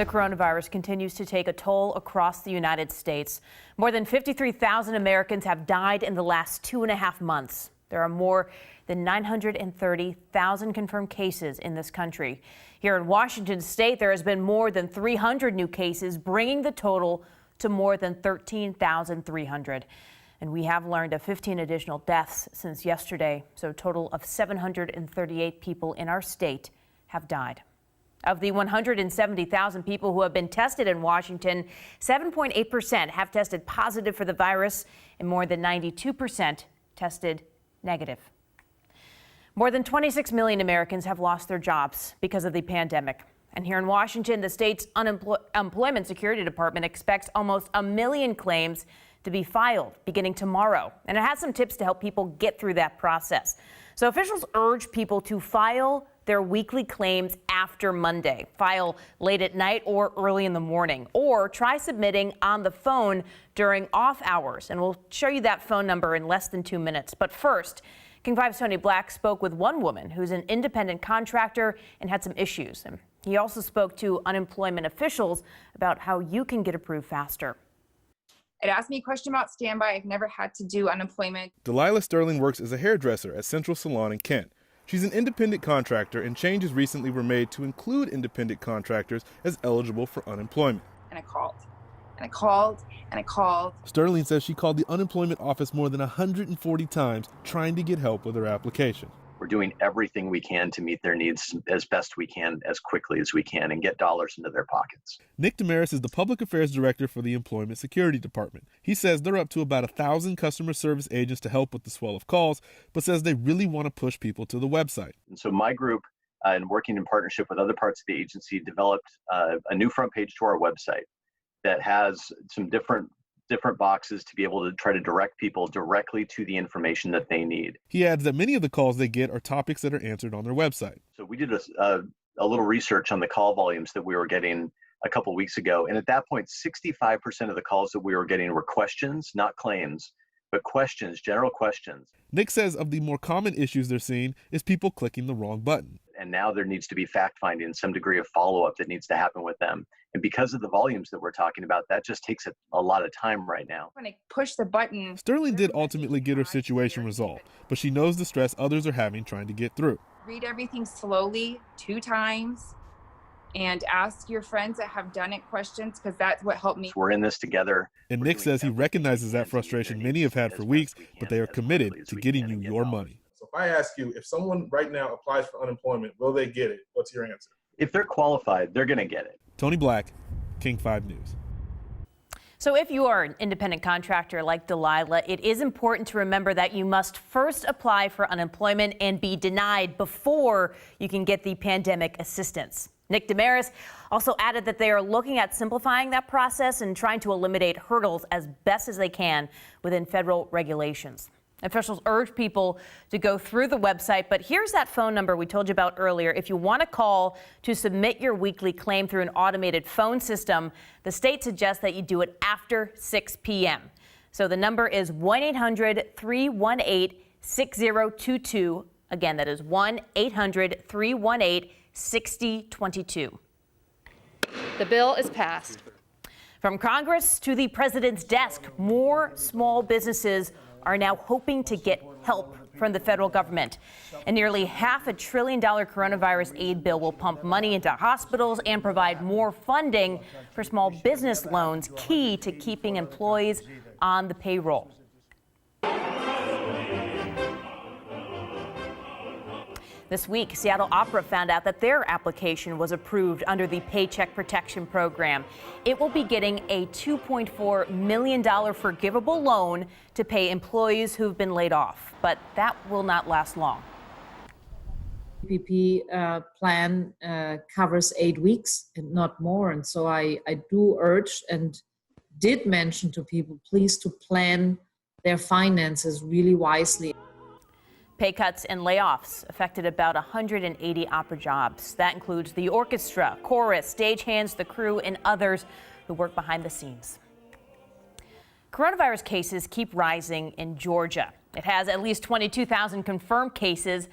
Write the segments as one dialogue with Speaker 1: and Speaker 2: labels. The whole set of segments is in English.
Speaker 1: The coronavirus continues to take a toll across the United States. More than 53,000 Americans have died in the last 2.5 months. There are more than 930,000 confirmed cases in this country. Here in Washington state, there has been more than 300 new cases, bringing the total to more than 13,300. And we have learned of 15 additional deaths since yesterday, so a total of 738 people in our state have died. Of the 170,000 people who have been tested in Washington, 7.8% have tested positive for the virus, and more than 92% tested negative. More than 26 million Americans have lost their jobs because of the pandemic. And here in Washington, the state's Unemployment Security Department expects almost 1 million claims to be filed beginning tomorrow. And it has some tips to help people get through that process. So officials urge people to file their weekly claims after Monday. File late at night or early in the morning, or try submitting on the phone during off hours. And we'll show you that phone number in less than 2 minutes. But first, King 5's Tony Black spoke with one woman who's an independent contractor and had some issues. And he also spoke to unemployment officials about how you can get approved faster.
Speaker 2: It asked me a question about standby. I've never had to do unemployment.
Speaker 3: Delilah Sterling works as a hairdresser at Central Salon in Kent. She's an independent contractor, and changes recently were made to include independent contractors as eligible for unemployment.
Speaker 2: And I called, and I called, and I called.
Speaker 3: Sterling says she called the unemployment office more than 140 times trying to get help with her application.
Speaker 4: We're doing everything we can to meet their needs as best we can, as quickly as we can, and get dollars into their pockets.
Speaker 3: Nick Damaris is the Public Affairs Director for the Employment Security Department. He says they're up to about 1,000 customer service agents to help with the swell of calls, but says they really want to push people to the website.
Speaker 4: And so my group, and working in partnership with other parts of the agency, developed a new front page to our website that has some different boxes to be able to try to direct people directly to the information that they need.
Speaker 3: He adds that many of the calls they get are topics that are answered on their website.
Speaker 4: So we did a little research on the call volumes that we were getting a couple weeks ago. And at that point, 65% of the calls that we were getting were questions, not claims, but questions, general questions.
Speaker 3: Nick says of the more common issues they're seeing is people clicking the wrong button.
Speaker 4: And now there needs to be fact-finding, some degree of follow-up that needs to happen with them. And because of the volumes that we're talking about, that just takes a lot of time right now.
Speaker 2: When I push the button...
Speaker 3: Sterling did ultimately get her situation resolved, but she knows the stress others are having trying to get through.
Speaker 2: Read everything slowly 2 times and ask your friends that have done it questions, because that's what helped me.
Speaker 4: We're in this together.
Speaker 3: And Nick says he recognizes that frustration many have had for weeks, but they are committed to getting you your money.
Speaker 5: So if I ask you, if someone right now applies for unemployment, will they get it? What's your answer?
Speaker 4: If they're qualified, they're going to get it.
Speaker 3: Tony Black, King 5 News.
Speaker 1: So if you are an independent contractor like Delilah, it is important to remember that you must first apply for unemployment and be denied before you can get the pandemic assistance. Nick Damaris also added that they are looking at simplifying that process and trying to eliminate hurdles as best as they can within federal regulations. Officials urge people to go through the website, but here's that phone number we told you about earlier. If you want to call to submit your weekly claim through an automated phone system, the state suggests that you do it after 6 p.m. So the number is 1-800-318-6022. Again, that is 1-800-318-6022.
Speaker 6: The bill is passed.
Speaker 1: From Congress to the president's desk, more small businesses are now hoping to get help from the federal government. And nearly $500 billion coronavirus aid bill will pump money into hospitals and provide more funding for small business loans, key to keeping employees on the payroll. This week, Seattle Opera found out that their application was approved under the Paycheck Protection Program. It will be getting a $2.4 million forgivable loan to pay employees who've been laid off, but that will not last long.
Speaker 7: PPP plan covers 8 weeks and not more, and so I do urge and did mention to people, please, to plan their finances really wisely.
Speaker 1: Pay cuts and layoffs affected about 180 opera jobs. That includes the orchestra, chorus, stagehands, the crew, and others who work behind the scenes. Coronavirus cases keep rising in Georgia. It has at least 22,000 confirmed cases,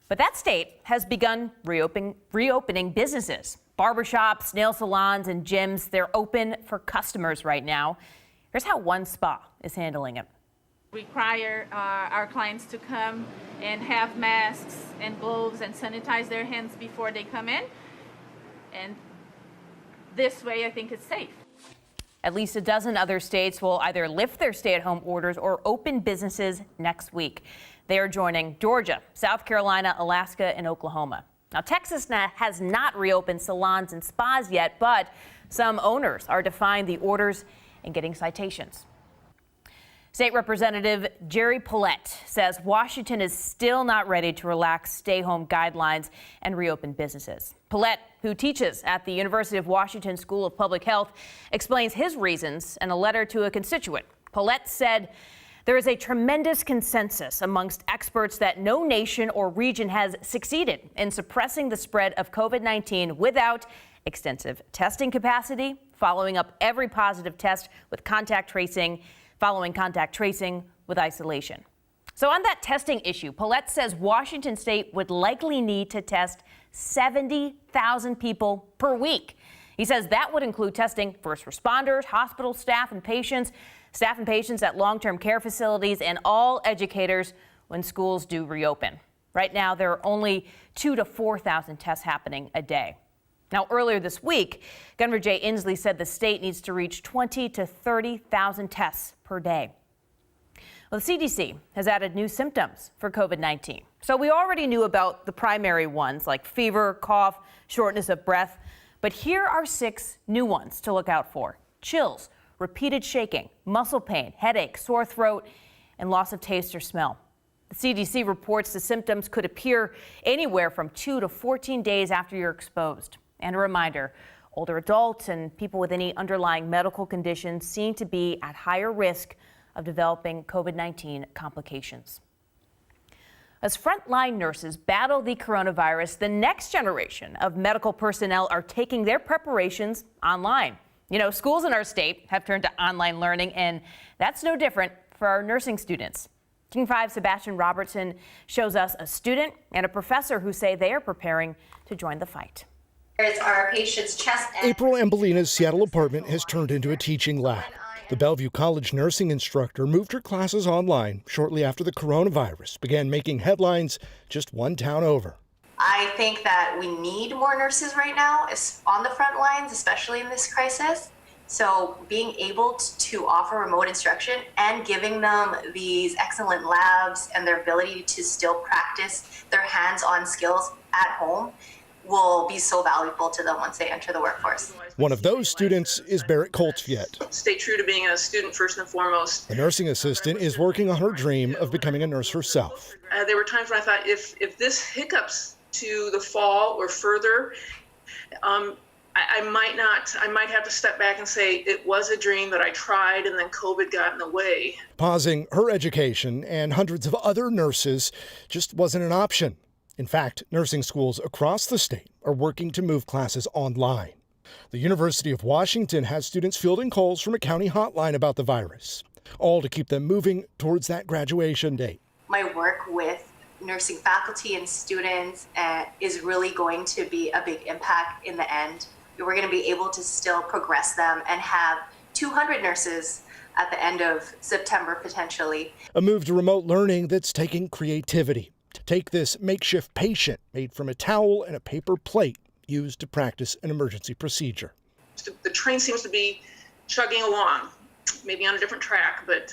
Speaker 1: but that state has begun reopening businesses. Barbershops, nail salons, and gyms, they're open for customers right now. Here's how one spa is handling it.
Speaker 8: Require our clients to come and have masks and gloves and sanitize their hands before they come in. And this way, I think it's safe.
Speaker 1: At least a dozen other states will either lift their stay-at-home orders or open businesses next week. They are joining Georgia, South Carolina, Alaska, and Oklahoma. Now, Texas has not reopened salons and spas yet, but some owners are defying the orders and getting citations. State Representative Jerry Paulette says Washington is still not ready to relax stay-home guidelines and reopen businesses. Paulette, who teaches at the University of Washington School of Public Health, explains his reasons in a letter to a constituent. Paulette said there is a tremendous consensus amongst experts that no nation or region has succeeded in suppressing the spread of COVID-19 without extensive testing capacity, following up every positive test with contact tracing, following contact tracing with isolation. So on that testing issue, Paulette says Washington State would likely need to test 70,000 people per week. He says that would include testing first responders, hospital staff and patients at long-term care facilities, and all educators when schools do reopen. Right now, there are only 2,000 to 4,000 tests happening a day. Now, earlier this week, Governor Jay Inslee said the state needs to reach 20,000 to 30,000 tests per day. Well, the CDC has added new symptoms for COVID-19. So we already knew about the primary ones like fever, cough, shortness of breath. But here are 6 new ones to look out for: chills, repeated shaking, muscle pain, headache, sore throat, and loss of taste or smell. The CDC reports the symptoms could appear anywhere from 2 to 14 days after you're exposed. And a reminder, older adults and people with any underlying medical conditions seem to be at higher risk of developing COVID-19 complications. As frontline nurses battle the coronavirus, the next generation of medical personnel are taking their preparations online. You know, schools in our state have turned to online learning, and that's no different for our nursing students. King 5 Sebastian Robertson shows us a student and a professor who say they are preparing to join the fight.
Speaker 9: Here's our patient's chest.
Speaker 10: April Ambolina's Seattle apartment has turned into a teaching lab. The Bellevue College nursing instructor moved her classes online shortly after the coronavirus began making headlines just one town over.
Speaker 9: I think that we need more nurses right now on the front lines, especially in this crisis. So being able to offer remote instruction and giving them these excellent labs and their ability to still practice their hands-on skills at home will be so valuable to them once they enter the workforce.
Speaker 10: One of those students is Barrett Coltsviet.
Speaker 11: Stay true to being a student first and foremost.
Speaker 10: The nursing assistant is working on her dream of becoming a nurse herself.
Speaker 11: There were times when I thought if this hiccups to the fall or further, I might have to step back and say it was a dream that I tried and then COVID got in the way.
Speaker 10: Pausing her education and hundreds of other nurses just wasn't an option. In fact, nursing schools across the state are working to move classes online. The University of Washington has students fielding calls from a county hotline about the virus, all to keep them moving towards that graduation date.
Speaker 9: My work with nursing faculty and students is really going to be a big impact in the end. We're going to be able to still progress them and have 200 nurses at the end of September, potentially.
Speaker 10: A move to remote learning that's taking creativity. Take this makeshift patient made from a towel and a paper plate used to practice an emergency procedure.
Speaker 11: The train seems to be chugging along, maybe on a different track, but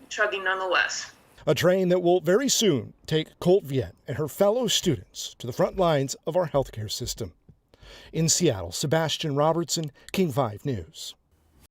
Speaker 11: chugging nonetheless.
Speaker 10: A train that will very soon take Coltvien and her fellow students to the front lines of our healthcare system. In Seattle, Sebastian Robertson, King 5 News.